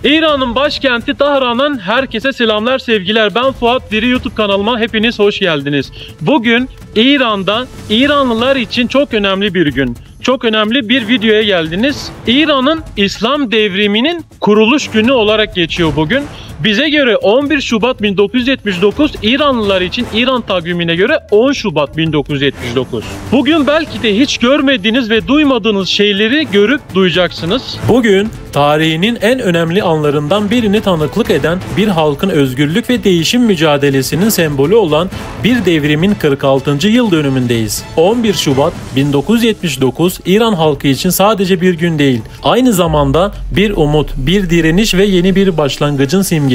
İran'ın başkenti Tahran'dan herkese selamlar, sevgiler. Ben Fuat Diri, YouTube kanalıma hepiniz hoş geldiniz. Bugün İran'da İranlılar için çok önemli bir gün. Çok önemli bir videoya geldiniz. İran'ın İslam devriminin kuruluş günü olarak geçiyor bugün. Bize göre 11 Şubat 1979, İranlılar için İran takvimine göre 10 Şubat 1979. Bugün belki de hiç görmediğiniz ve duymadığınız şeyleri görüp duyacaksınız. Bugün tarihinin en önemli anlarından birini tanıklık eden bir halkın özgürlük ve değişim mücadelesinin sembolü olan bir devrimin 46. yıl dönümündeyiz. 11 Şubat 1979 İran halkı için sadece bir gün değil, aynı zamanda bir umut, bir direniş ve yeni bir başlangıcın simgesidir.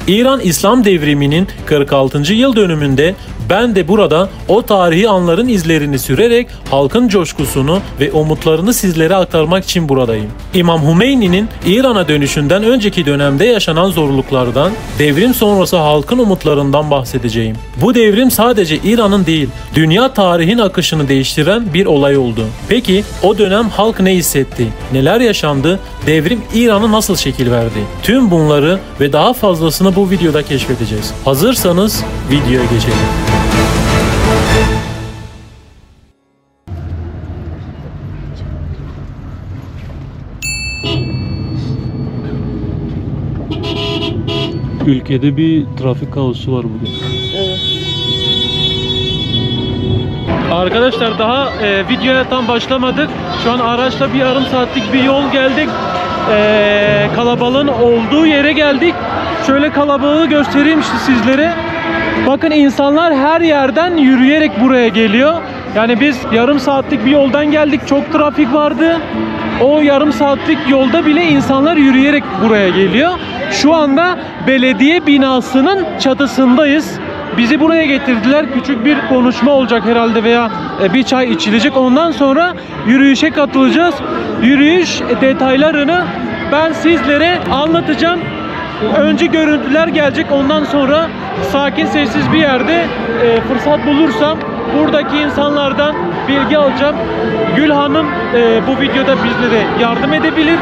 İran İslam devriminin 46. yıl dönümünde ben de burada o tarihi anların izlerini sürerek halkın coşkusunu ve umutlarını sizlere aktarmak için buradayım. İmam Hümeyni'nin İran'a dönüşünden önceki dönemde yaşanan zorluklardan, devrim sonrası halkın umutlarından bahsedeceğim. Bu devrim sadece İran'ın değil, dünya tarihin akışını değiştiren bir olay oldu. Peki o dönem halk ne hissetti? Neler yaşandı? Devrim İran'a nasıl şekil verdi? Tüm bunları ve daha fazlasını bu videoda keşfedeceğiz. Hazırsanız videoya geçelim. Ülkede bir trafik kaosu var bugün. Evet. Arkadaşlar daha videoya tam başlamadık. Şu an araçla bir yarım saatlik bir yol geldik. Kalabalığın olduğu yere geldik. Şöyle kalabalığı göstereyim işte sizlere. Bakın insanlar her yerden yürüyerek buraya geliyor. Yani biz yarım saatlik bir yoldan geldik. Çok trafik vardı. O yarım saatlik yolda bile insanlar yürüyerek buraya geliyor. Şu anda belediye binasının çatısındayız. Bizi buraya getirdiler. Küçük bir konuşma olacak herhalde veya bir çay içilecek. Ondan sonra yürüyüşe katılacağız. Yürüyüş detaylarını ben sizlere anlatacağım. Önce görüntüler gelecek. Ondan sonra sakin, sessiz bir yerde fırsat bulursam buradaki insanlardan bilgi alacağım. Gül Hanım bu videoda bizlere yardım edebilir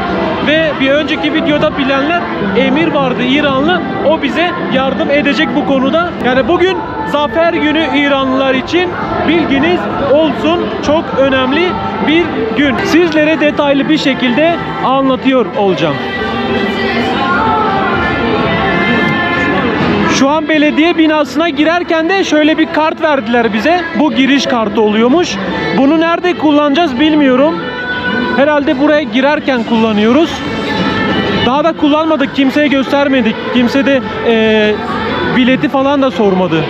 ve bir önceki videoda bilenler Emir vardı, İranlı. O bize yardım edecek bu konuda. Yani bugün Zafer Günü İranlılar için, bilginiz olsun, çok önemli bir gün. Sizlere detaylı bir şekilde anlatıyor olacağım. Şu an belediye binasına girerken de şöyle bir kart verdiler bize. Bu giriş kartı oluyormuş. Bunu nerede kullanacağız bilmiyorum. Herhalde buraya girerken kullanıyoruz. Daha da kullanmadık. Kimseye göstermedik. Kimse de bileti falan da sormadı.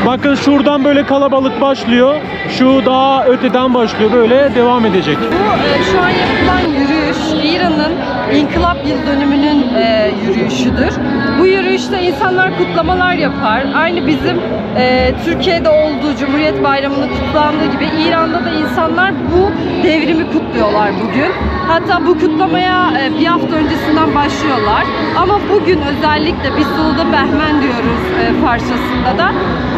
Bakın şuradan böyle kalabalık başlıyor. Şu daha öteden başlıyor. Böyle devam edecek. Bu şu an yapılan yürüyüş İran'ın İnkılap Yıl Dönümü'nün yürüyüşüdür. Bu yürüyüşte insanlar kutlamalar yapar. Aynı bizim Türkiye'de olduğu Cumhuriyet Bayramı'nın kutlandığı gibi İran'da da insanlar bu devrimi kutluyorlar bugün. Hatta bu kutlamaya bir hafta öncesinden başlıyorlar. Ama bugün özellikle biz Sulu'da Behmen diyoruz parçasında da.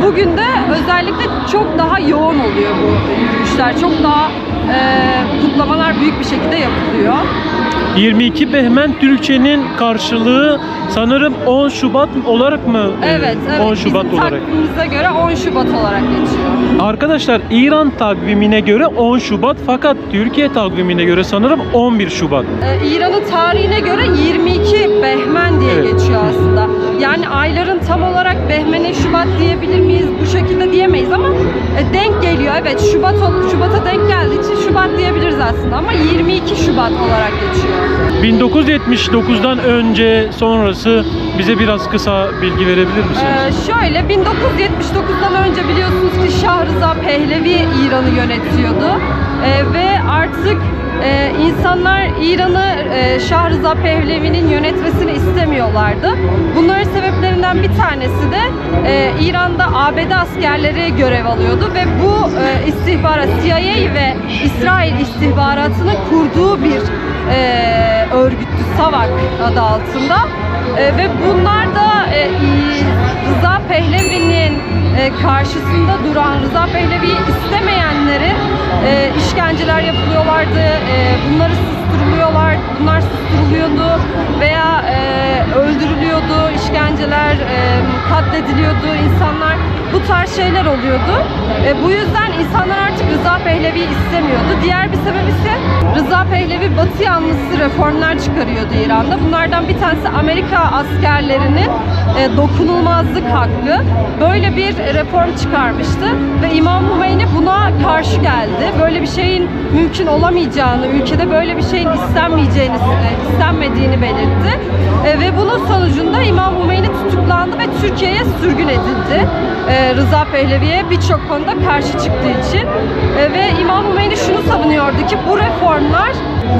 Bugün de özellikle çok daha yoğun oluyor bu yürüyüşler. Çok daha kutlamalar büyük bir şekilde yapılıyor. 22 Behmen Türkçenin karşılığı sanırım 10 Şubat olarak mı? Evet, evet. 10 Şubat bizim olarak. takvimimize göre 10 Şubat olarak geçiyor. Arkadaşlar İran takvimine göre 10 Şubat fakat Türkiye takvimine göre sanırım 11 Şubat. İran'ın tarihine göre 22 Behmen diye geçiyor aslında. Yani ayların tam olarak Behmen'e Şubat diyebilir miyiz? Bu şekilde diyemeyiz ama denk geliyor. Evet, Şubat'a denk geldiği için Şubat diyebiliriz aslında ama 22 Şubat olarak geçiyor. 1979'dan önce sonrası bize biraz kısa bilgi verebilir misiniz? Şöyle 1979'dan önce biliyorsunuz ki Şah Rıza Pehlevi İran'ı yönetiyordu ve artık insanlar İran'ı Şah Rıza Pehlevi'nin yönetmesini istemiyorlardı. Bunların sebeplerinden bir tanesi de İran'da ABD askerleri görev alıyordu ve bu istihbarat CIA ve İsrail istihbaratının kurduğu bir örgüttü, SAVAK adı altında ve bunlar da Rıza Pehlevi'nin karşısında duran, Rıza Pehlevi'yi istemeyenlerin işkenceler yapılıyorlardı, bunlar susturuluyordu veya katlediliyordu, insanlar bu tarz şeyler oluyordu. Bu yüzden insanlar artık Rıza Pehlevi'yi istemiyordu. Diğer bir sebep ise Rıza Pehlevi Batı yanlısı reformlar çıkarıyordu İran'da. Bunlardan bir tanesi Amerika askerlerinin dokunulmazlık hakkı. Böyle bir reform çıkarmıştı ve İmam Hümeyni buna karşı geldi. Böyle bir şeyin mümkün olamayacağını, ülkede böyle bir şeyin istenmediğini belirtti. Ve bunun sonucunda İmam Hümeyni tutuklandı ve Türkiye'ye sürgün edildi. Rıza Pehlevi'ye birçok konuda karşı çıktığı için. Ve İmam Hümeyni şunu savunuyordu ki bu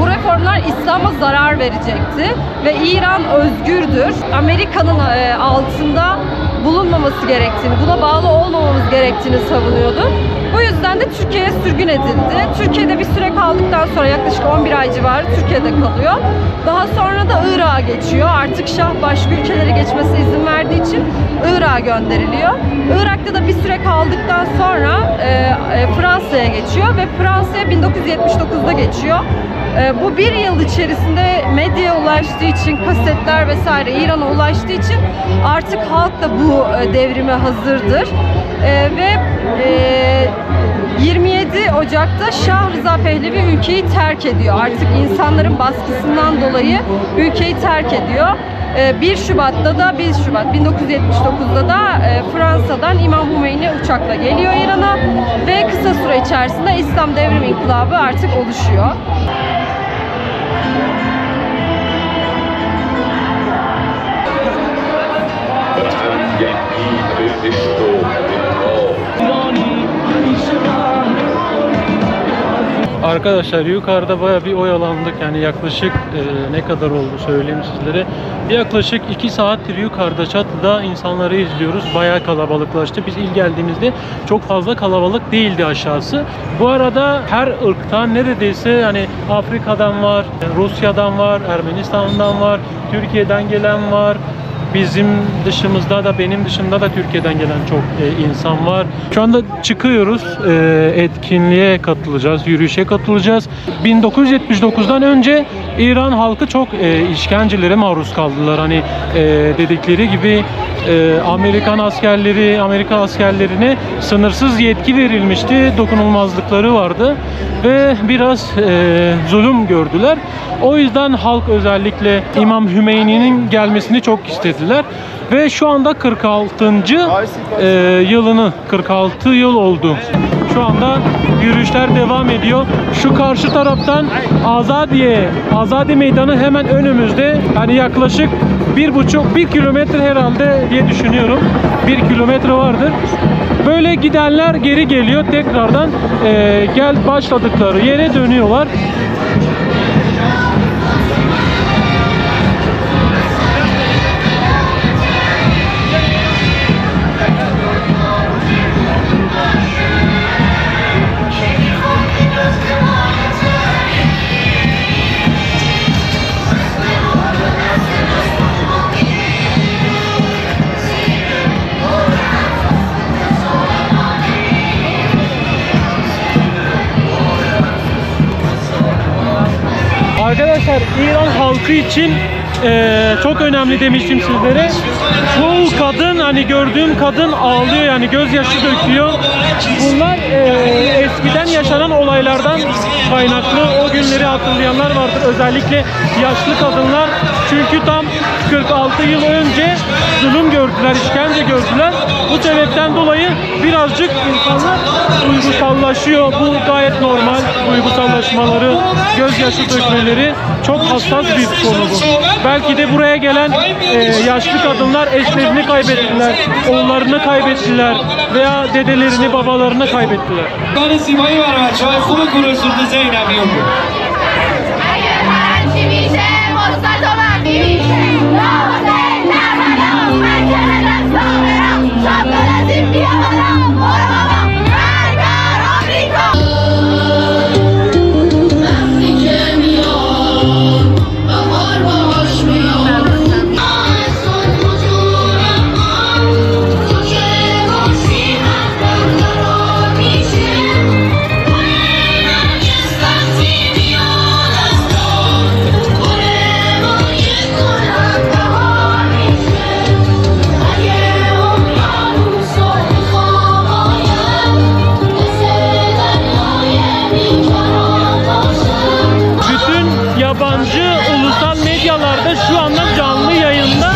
reformlar İslam'a zarar verecekti ve İran özgürdür. Amerika'nın altında bulunmaması gerektiğini, buna bağlı olmamamız gerektiğini savunuyordu. Bu yüzden de Türkiye'ye sürgün edildi. Türkiye'de bir süre kaldıktan sonra yaklaşık 11 ay civarı Türkiye'de kalıyor. Daha sonra da Irak'a geçiyor. Artık Şah başka ülkelere geçmesine izin verdiği için Irak'a gönderiliyor. Irak'ta da bir süre kaldıktan sonra Fransa'ya geçiyor ve Fransa'ya 1979'da geçiyor. Bu bir yıl içerisinde medyaya ulaştığı için, kasetler vesaire İran'a ulaştığı için artık halk da bu devrime hazırdır. Ve 27 Ocak'ta Şah Rıza Pehlevi ülkeyi terk ediyor. Artık insanların baskısından dolayı ülkeyi terk ediyor. 1 Şubat 1979'da da Fransa'dan İmam Hümeyni uçakla geliyor İran'a ve kısa süre içerisinde İslam Devrim İnkılabı artık oluşuyor. Arkadaşlar yukarıda baya bir oyalandık, yani yaklaşık ne kadar oldu söyleyeyim sizlere. Yaklaşık 2 saattir yukarıda çatıda insanları izliyoruz. Bayağı kalabalıklaştı. Biz ilk geldiğimizde çok fazla kalabalık değildi aşağısı. Bu arada her ırktan neredeyse, hani Afrika'dan var, Rusya'dan var, Ermenistan'dan var, Türkiye'den gelen var. Bizim dışımızda da, benim dışımda da Türkiye'den gelen çok insan var. Şu anda çıkıyoruz, etkinliğe katılacağız, yürüyüşe katılacağız. 1979'dan önce İran halkı çok işkencelere maruz kaldılar. Hani dedikleri gibi Amerika askerlerine sınırsız yetki verilmişti, dokunulmazlıkları vardı ve biraz zulüm gördüler. O yüzden halk özellikle İmam Hümeyni'nin gelmesini çok istediler ve şu anda 46. yılını, 46 yıl oldu. Şu anda yürüyüşler devam ediyor. Şu karşı taraftan Azadi Meydanı hemen önümüzde. Hani yaklaşık 1 kilometre herhalde diye düşünüyorum. 1 kilometre vardır. Böyle gidenler geri geliyor. Tekrardan başladıkları yere dönüyorlar. Arkadaşlar İran halkı için çok önemli demiştim sizlere. Çoğu kadın, hani gördüğüm kadın ağlıyor, yani gözyaşı döküyor. Bunlar eskiden yaşanan olaylardan kaynaklı. O günleri hatırlayanlar vardır. Özellikle yaşlı kadınlar. Çünkü tam 46 yıl önce zulüm gördüler, işkence gördüler. Bu sebepten dolayı birazcık insanlar duygusallaşıyor. Bu gayet normal. Duygusallaşmaları, gözyaşı dökmeleri çok hassas bir konu bu. Belki de buraya gelen yaşlı kadınlar eşlerini kaybettiler, oğullarını kaybettiler veya dedelerini, babalarını kaybettiler. Io şu anda canlı yayında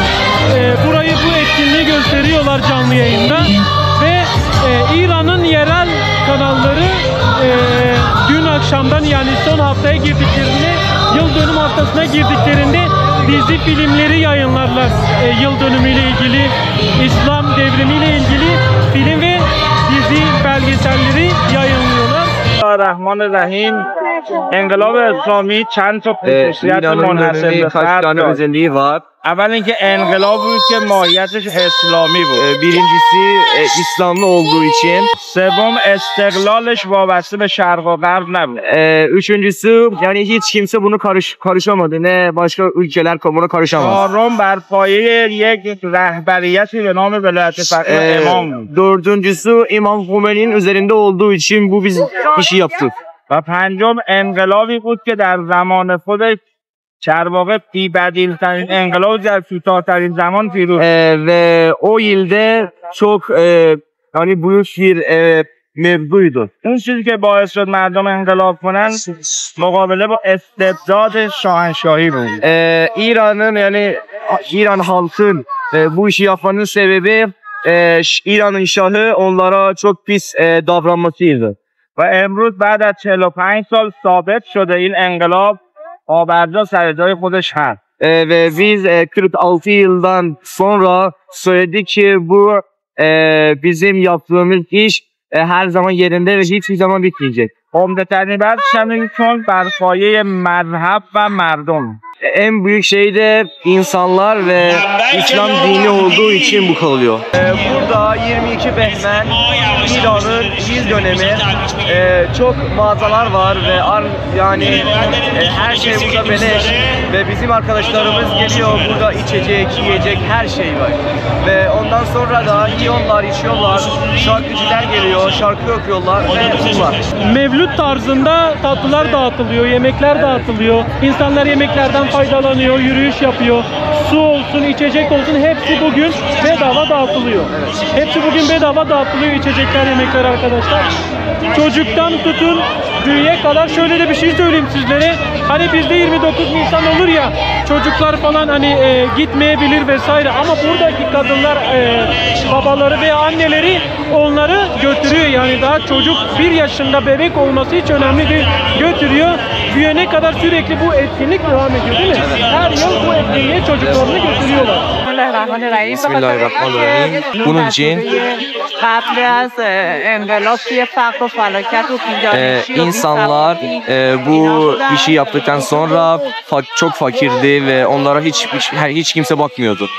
burayı, bu etkinliği gösteriyorlar canlı yayında ve İran'ın yerel kanalları dün akşamdan, yani son haftaya girdiklerinde, yıl dönüm haftasına girdiklerinde dizi filmleri yayınlarlar. Yıl dönümüyle ilgili, İslam devrimiyle ilgili film ve dizi belgeselleri yayınlıyorlar. Bismillahirrahmanirrahim. انقلاب اسلامی چند تا خصوصیت منحصر به فرد özelliği var. اول اینکه انقلاب بود که ماهیتش اسلامی بود. Birincisi İslamlı olduğu için. سوم استقلالش وابسته به شرق و غرب نبود. Üçüncüsü yani hiç kimse bunu karışamadı. Ne başka ülkeler buna karışamaz. چهارم بر پایه یک رهبریتی به نام ولایت فقیه امام بود. Dördüncüsü İmam Hümeyni'nin üzerinde olduğu için bu biz işi yaptık. و پنجم انقلابی بود که در زمان خودش در واقع بی‌بدیل‌ترین انقلاب در کوتاه‌ترین zaman پیروز. Ve o ilde çok yani büyük bir mevzuydu. اون چیزی که باعث شد مردم انقلاب کنن مقابله با استبداد شاهنشاهی بود. İran'ın yani İran halkın bu işi yapmanın sebebi İran'ın şahı onlara çok pis davranmasıydı. و امروز بعد از 45 سال ثابت شده این انقلاب آبرجا سر جای خودش هست. Ve biz 46 yıldan sonra söyledik ki bu bizim yaptığımız iş her zaman yerinde ve hiçbir zaman bitmeyecek. عمده‌ترین بخشش هم اینه چون بر پایه مذهب و مردم. En büyük şey de insanlar ve İslam dini olduğu için bu kalıyor. Burada 22 Behmen İran'ın yıl dönemi, çok mağazalar var ve yani her şey burada beleş ve bizim arkadaşlarımız geliyor, burada içecek, yiyecek her şey var. Ve ondan sonra da yiyorlar, içiyorlar, şarkıcılar geliyor, şarkı okuyorlar ve bunlar. Mevlüt tarzında tatlılar dağıtılıyor, yemekler dağıtılıyor. İnsanlar yemeklerden faydalanıyor, yürüyüş yapıyor. Su olsun, içecek olsun, hepsi bugün bedava dağıtılıyor. Hepsi bugün bedava dağıtılıyor, içecekler, yemekler arkadaşlar. Çocuktan tutun büyüye kadar. Şöyle de bir şey söyleyeyim sizlere. Hani bizde 29 Nisan olur ya, çocuklar falan hani gitmeyebilir vesaire, ama buradaki kadınlar, babaları veya anneleri onları götürüyor. Yani daha çocuk 1 yaşında bebek olması hiç önemli değil, götürüyor. Büyüyene kadar sürekli bu etkinlik devam ediyor değil mi? Her yıl bu etkinliğe çocuklarını götürüyorlar. Bismillahirrahmanirrahim. Bunun için insanlar bu işi yaptıktan sonra çok fakirdi ve onlara hiç kimse bakmıyordu.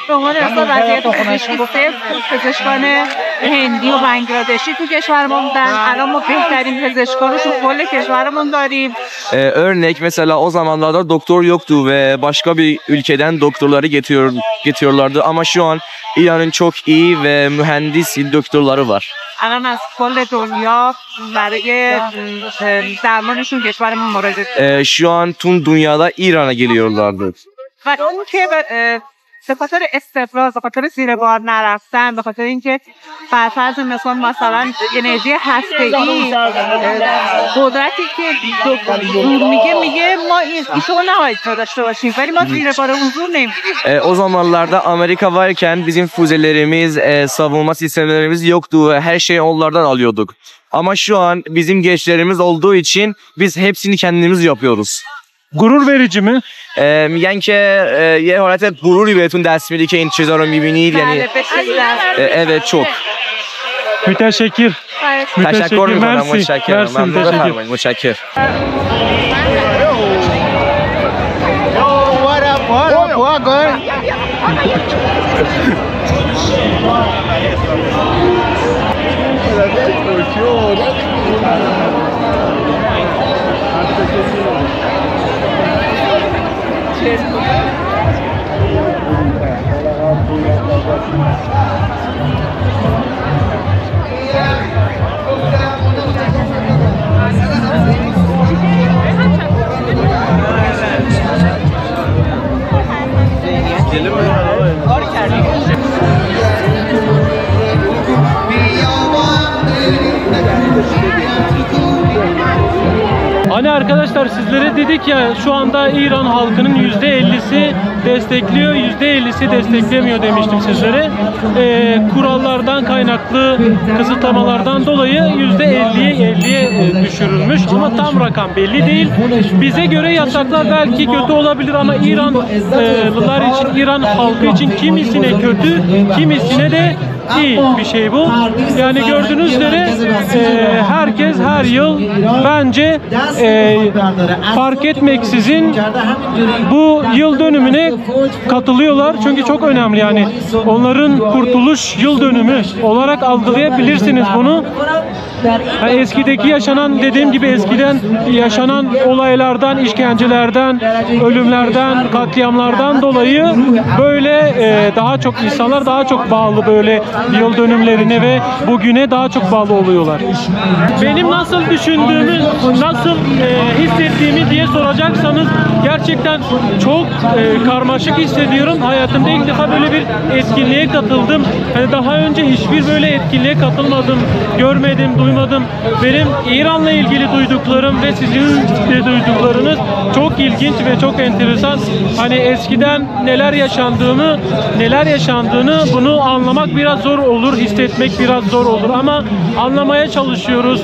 هندی و بنگلادشی تو کشورمون بودن. الان ما بهترین پزشکان رو تو کل کشورمون داریم. Örnek mesela o zamanlarda doktor yoktu ve başka bir ülkeden doktorları getiriyorlardı, ama şu an İran'ın çok iyi ve mühendis doktorları var. الان از کل دنیا برای درمانشون کشورمون مراجعه. Şu an tüm dünyada İran'a geliyorlardı. و اون که به خاطر استفراغ، به خاطر زیر بار نرفتن، به خاطر اینکه فرض مثال مثلا انرژی هسته‌ای قدرتی که دور میگه ما ایشو نباید داشته باشیم، ولی ما زیر بار حضور نمی‌گیریم. O zamanlarda Amerika varken bizim füzelerimiz, savunma sistemlerimiz yoktu. Her şeyi onlardan alıyorduk. Ama şu an bizim gençlerimiz olduğu için biz hepsini kendimiz yapıyoruz. Gurur verici mi? میگن که یه حالت غروری بهتون دست میده که این چیزا رو میبینید، یعنی evet çok. Müteşekkir. Teşekkür ederim. Mutşekkir. Teşekkür. Mutşekkir. Hani arkadaşlar sizlere dedik ya şu anda İran halkının %50'si destekliyor, %50'si desteklemiyor demiştim sizlere. Kurallardan kaynaklı kısıtlamalardan dolayı %50'ye düşürülmüş ama tam rakam belli değil. Bize göre yasaklar belki kötü olabilir ama İranlılar için, İran halkı için kimisine kötü, kimisine de iyi bir şey bu. Yani gördüğünüz üzere herkes her yıl bence fark etmeksizin bu yıl dönümüne katılıyorlar. Çünkü çok önemli yani. Onların kurtuluş yıl dönümü olarak algılayabilirsiniz bunu. Eskideki yaşanan, dediğim gibi eskiden yaşanan olaylardan, işkencelerden, ölümlerden, katliamlardan dolayı böyle daha çok insanlar daha çok bağlı böyle yıl dönümlerine ve bugüne daha çok bağlı oluyorlar. Benim nasıl düşündüğümü, nasıl hissettiğimi diye soracaksanız gerçekten çok karmaşık hissediyorum. Hayatımda ilk defa böyle bir etkinliğe katıldım. Hani daha önce hiçbir böyle etkinliğe katılmadım, görmedim, duymadım. Benim İran'la ilgili duyduklarım ve sizin de duyduklarınız çok ilginç ve çok enteresan. Hani eskiden neler yaşandığını bunu anlamak biraz zor olur, hissetmek biraz zor olur ama anlamaya çalışıyoruz.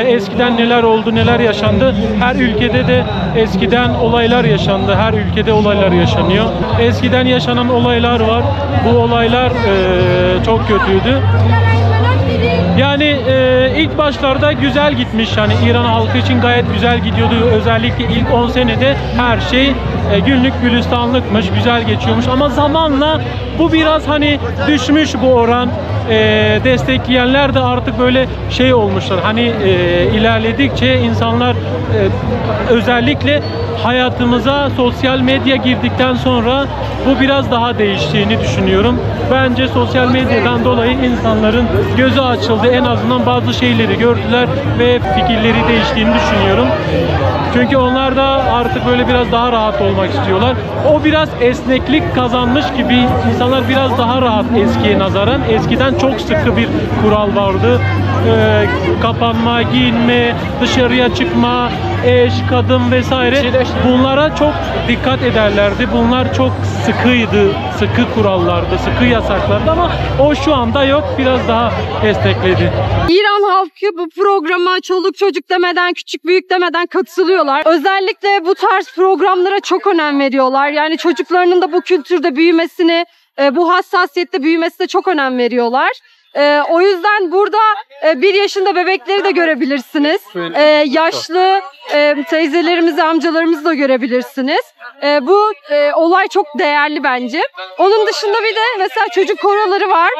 Eskiden neler oldu, neler yaşandı. Her ülkede de eskiden olaylar yaşandı. Her ülkede olaylar yaşanıyor. Eskiden yaşanan olaylar var. Bu olaylar çok kötüydü. Yani ilk başlarda güzel gitmiş. Yani İran halkı için gayet güzel gidiyordu. Özellikle ilk 10 senede her şey günlük gülistanlıkmış, güzel geçiyormuş. Ama zamanla bu biraz hani düşmüş bu oran. Destekleyenler de artık böyle şey olmuşlar. Hani ilerledikçe insanlar özellikle hayatımıza sosyal medya girdikten sonra bu biraz daha değiştiğini düşünüyorum. Bence sosyal medyadan dolayı insanların gözü açıldı. En azından bazı şeyleri gördüler ve fikirleri değiştiğini düşünüyorum. Çünkü onlar da artık böyle biraz daha rahat olmak istiyorlar. O biraz esneklik kazanmış gibi. İnsanlar biraz daha rahat eskiye nazaran. Eskiden çok sıkı bir kural vardı. Kapanma, giyinme, dışarıya çıkma, eş, kadın vesaire. Bunlara çok dikkat ederlerdi. Bunlar çok sıkıydı. Sıkı kurallardı, sıkı yasaklardı ama o şu anda yok. Biraz daha esnekledi. İran halkı bu programa çoluk çocuk demeden, küçük büyük demeden katılıyorlar. Özellikle bu tarz programlara çok önem veriyorlar. Yani çocuklarının da bu kültürde büyümesini, bu hassasiyette büyümesine çok önem veriyorlar. O yüzden burada 1 yaşında bebekleri de görebilirsiniz. Yaşlı teyzelerimizi, amcalarımızı da görebilirsiniz. Bu olay çok değerli bence. Onun dışında bir de mesela çocuk koroları var.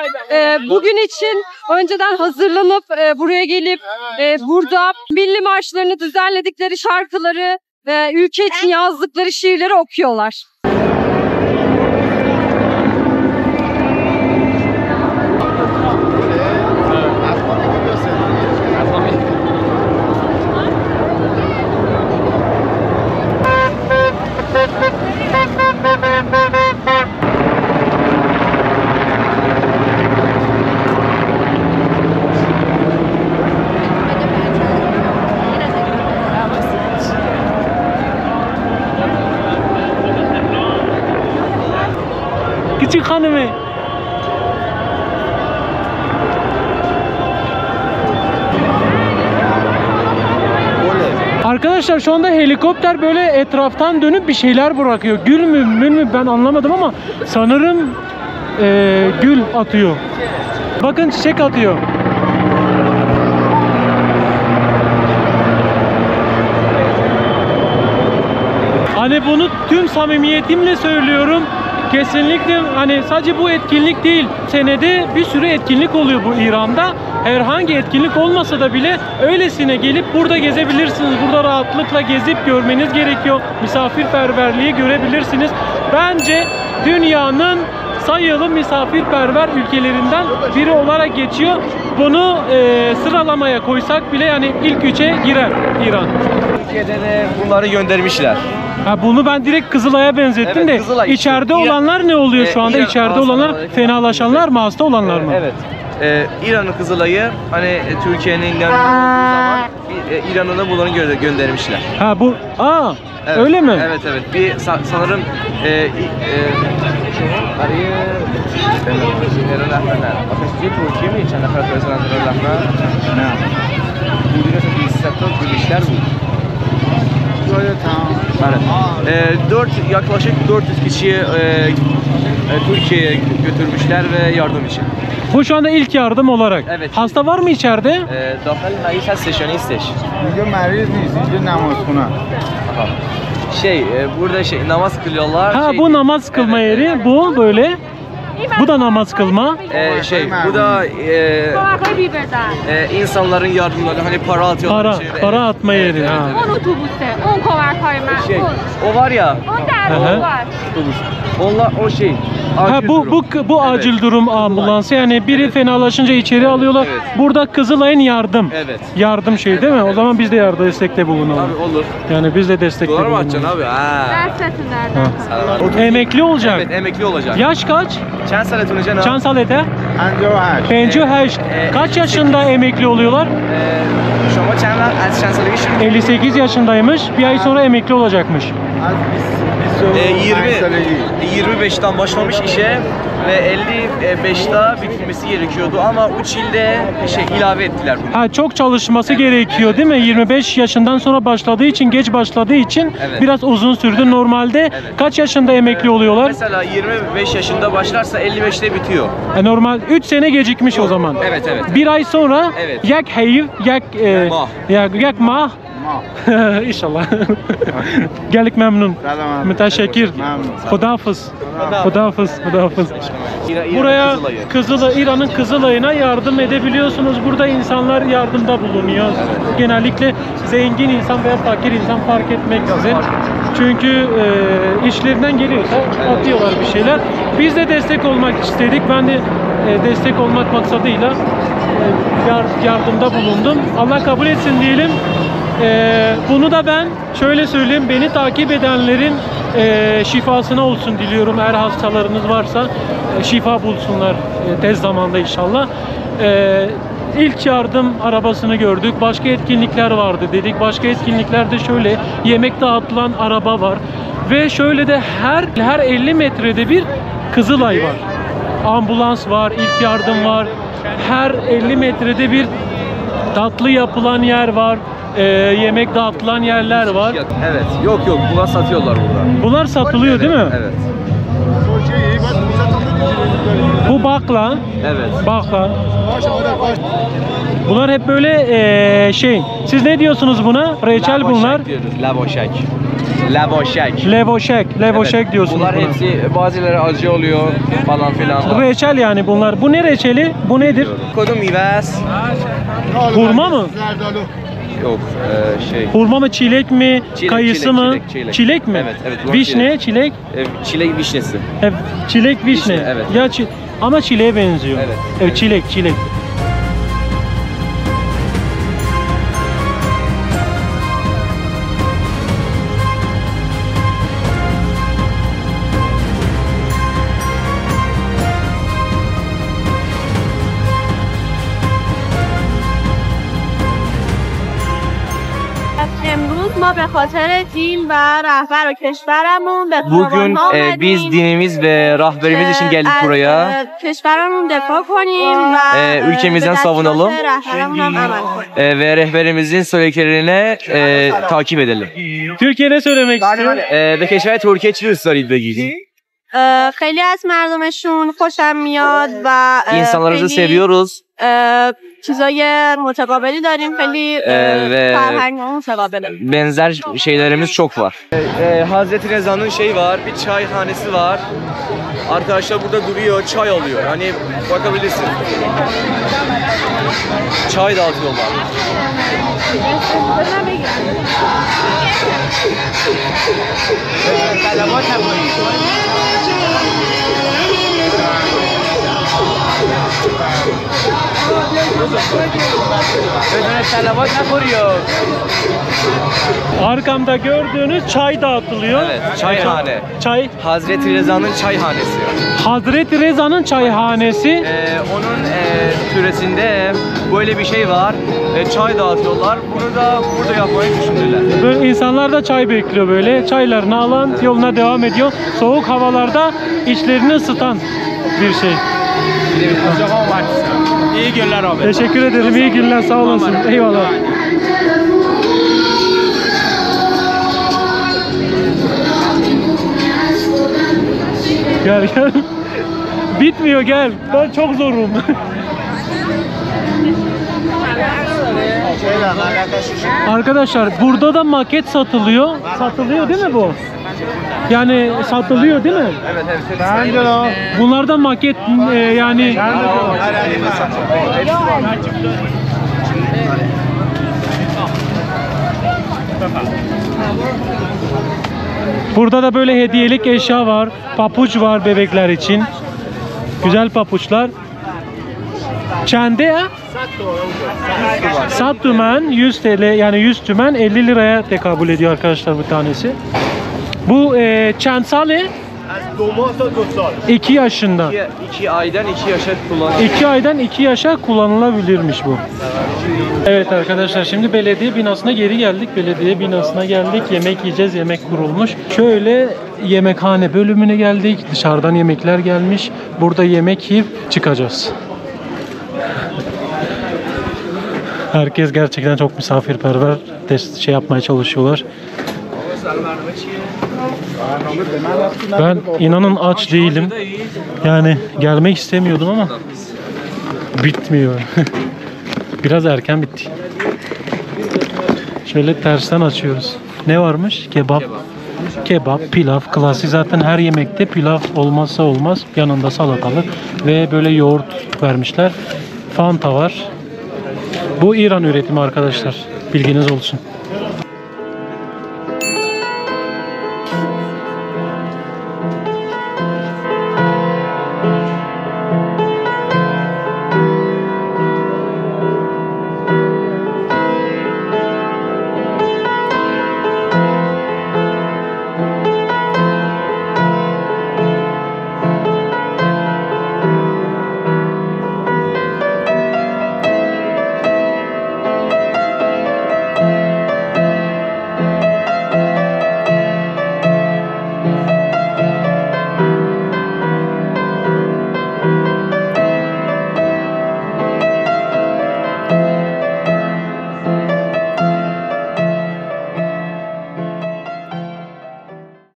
Bugün için önceden hazırlanıp buraya gelip burada milli marşlarını düzenledikleri şarkıları ve ülke için yazdıkları şiirleri okuyorlar. Küçük hanımı. Arkadaşlar şu anda helikopter böyle etraftan dönüp bir şeyler bırakıyor. Gül mü, mül mü ben anlamadım ama sanırım gül atıyor. Bakın çiçek atıyor. Hani bunu tüm samimiyetimle söylüyorum. Kesinlikle hani sadece bu etkinlik değil. Senede bir sürü etkinlik oluyor bu İran'da. Herhangi etkinlik olmasa da bile öylesine gelip burada gezebilirsiniz. Burada rahatlıkla gezip görmeniz gerekiyor. Misafirperverliği görebilirsiniz. Bence dünyanın sayılı misafirperver ülkelerinden biri olarak geçiyor. Bunu sıralamaya koysak bile yani ilk 3'e girer İran. Türkiye'de de bunları göndermişler. Ha, bunu ben direkt Kızılay'a benzettim, evet, de Kızılay içeride işte. olanlar ne oluyor şu anda? İran İçeride olanlar fenalaşanlar mı, hasta olanlar mı? Evet. İran'ın Kızılay'ı hani Türkiye'nin yanında olduğu zaman İran'a da bunları göndermişler. Ha bu Evet, öyle mi? Evet evet. Bir sanırım Türkiye mi içen nefret restoranlarına? Ne? Bu bir işler bu. Evet. Yaklaşık 400 kişiyi Türkiye'ye götürmüşler ve yardım için. Bu şu anda ilk yardım olarak. Evet. Hasta var mı içeride? Daxil meriz hastش یا نیستش؟ اینجا مریض نیست، اینجا نمازخونه. Burada namaz kılıyorlar. Ha bu namaz kılma Evet, yeri. evet. Bu böyle. Bu da namaz kılma. Bu da insanların yardımları hani para atıyorlar. Para atma yeri. Evet, Ha. evet, اون اتوبوسه اون کمک‌های محفوظ O var ya. اون در Aha. اون var. Onlar o Ha acil bu durum. bu acil durum ambulansı, yani biri fenalaşınca içeri alıyorlar. Evet. Burada Kızılay'ın yardım. Evet. Yardım şey değil mi? O zaman biz de destekte bulunalım. Abi olur. Yani biz de destekte Dolar mı bulunalım. atacaksın abi? Ha. دستتون درد نکنه. Emekli olacak. Evet, emekli olacak. Yaş kaç? Çen salatını canım. Çan salete? 58. 58. Kaç yaşında emekli oluyorlar? Şoma çen az çen salatı şimdi 58 yaşındaymış. Bir ay sonra emekli olacakmış. از 25 سالگی. 25'ten başlamış işe ve 55'te bitirmesi gerekiyordu ama 3 ilde ilave ettiler bunu. Ha çok çalışması gerekiyor değil mi? 25 yaşından sonra başladığı için, geç başladığı için Evet. biraz uzun sürdü. Normalde kaç yaşında emekli oluyorlar? Mesela 25 yaşında başlarsa 55'te bitiyor. Normal 3 sene gecikmiş o zaman. Evet evet. Bir ay sonra Evet. yak hayv, yak Mah. yak mah. İnşallah. Gelik memnun. سلام. Müteşekkir. Memnun. Hudafız. Hudafız. Hudafız. İran'ın Buraya Kızılay'ı. İran'ın Kızılay'ına yardım edebiliyorsunuz. Burada insanlar yardımda bulunuyor. Genellikle zengin insan veya fakir insan fark etmeksizin. Çünkü işlerinden geliyorsa atıyorlar bir şeyler. Biz de destek olmak istedik. Ben de destek olmak maksadıyla yardımda bulundum. Allah kabul etsin diyelim. Bunu da ben şöyle söyleyeyim, beni takip edenlerin şifasına olsun diliyorum. Eğer hastalarınız varsa şifa bulsunlar tez zamanda inşallah. İlk yardım arabasını gördük. Başka etkinlikler vardı dedik. Başka etkinliklerde şöyle yemek dağıtılan araba var. Ve şöyle de her 50 metrede bir Kızılay var. Ambulans var, ilk yardım var. Her 50 metrede bir tatlı yapılan yer var. Yemek dağıtılan yerler var. Evet. Yok bunlar satıyorlar burada. Bunlar satılıyor değil mi? Evet. Bu bakla. Evet. Bakla. Bunlar hep böyle siz ne diyorsunuz buna? Reçel bunlar. Lavaşek. Lavaşek. Levoşek. Levoşek diyorsunuz Bunlar buna. hepsi bazıları acı oluyor falan filan. Reçel yani bunlar. Bu ne reçeli? Bu nedir? Kodum meyves. Hurma mı? Yok Hurma mı, çilek mi, kayısı mı? çilek. mi? Evet. Vişne, çilek. Çilek vişnesi. Çilek, vişne. Vişne, evet. Ya ama çileğe benziyor. Evet. Evet, çilek. امروز ما به خاطر دین و رهبر و کشورمون به Bugün خیابان‌ها اومدیم. biz dinimiz ve rahberimiz için geldik buraya. کشورمون دفاع کنیم و ülkemizden به savunalım. دستور رهبرمون هم عمل کنیم. Ve rehberimizin söylediklerine takip edelim. Türkiye ne söylemek istiyor? Ve keşfet Türkiye چی دوست دارید بگید؟ خیلی از مردمشون خوشم میاد و İnsanlarımızı خیلی seviyoruz. چیزای متقابلی داریم خیلی فرهنگ‌ها متقابله. Benzer şeylerimiz çok var. Hazreti Reza'nın var, bir çayhanesi var. Arkadaşlar burada duruyor, çay alıyor. Hani bakabilirsin. Çay dağıtıyorlar. Arkamda gördüğünüz çay dağıtılıyor. Evet, çayhane. Çay. Hazreti Reza'nın çayhanesi. Hazreti Reza'nın çayhanesi. Onun süresinde böyle bir şey var. Çay dağıtıyorlar. Bunu da burada yapmayı düşündüler. Böyle insanlar da çay bekliyor böyle. Çaylarını alan yoluna devam ediyor. Soğuk havalarda içlerini ısıtan bir şey. İyi günler abi. Teşekkür ederim. İyi günler. Sağ olasın. Eyvallah. Gel gel. Bitmiyor gel. Ben çok zorum. Arkadaşlar burada da maket satılıyor. Satılıyor değil mi bu? Yani satılıyor değil mi? Evet, evet. Bence o. Bunlar da maket yani burada da böyle hediyelik eşya var. Papuç var bebekler için. Güzel papuçlar. Çende Sat tümen 100 TL yani 100 tümen 50 liraya tekabül ediyor arkadaşlar bu tanesi. Bu çensali 2 yaşında. 2 aydan 2 yaşa kullanılıyor. 2 aydan 2 yaşa kullanılabilirmiş bu. Evet arkadaşlar şimdi belediye binasına geri geldik. Belediye binasına geldik. Yemek yiyeceğiz. Yemek kurulmuş. Şöyle yemekhane bölümüne geldik. Dışarıdan yemekler gelmiş. Burada yemek yiyip çıkacağız. Herkes gerçekten çok misafirperver. Şey yapmaya çalışıyorlar. Ben inanın aç değilim. Yani gelmek istemiyordum ama bitmiyor. Biraz erken bitti. Şöyle tersten açıyoruz. Ne varmış? Kebap. Kebap, pilav. Klasik zaten her yemekte pilav olmazsa olmaz. Yanında salatalık ve böyle yoğurt vermişler. Fanta var. Bu İran üretimi arkadaşlar. Bilginiz olsun.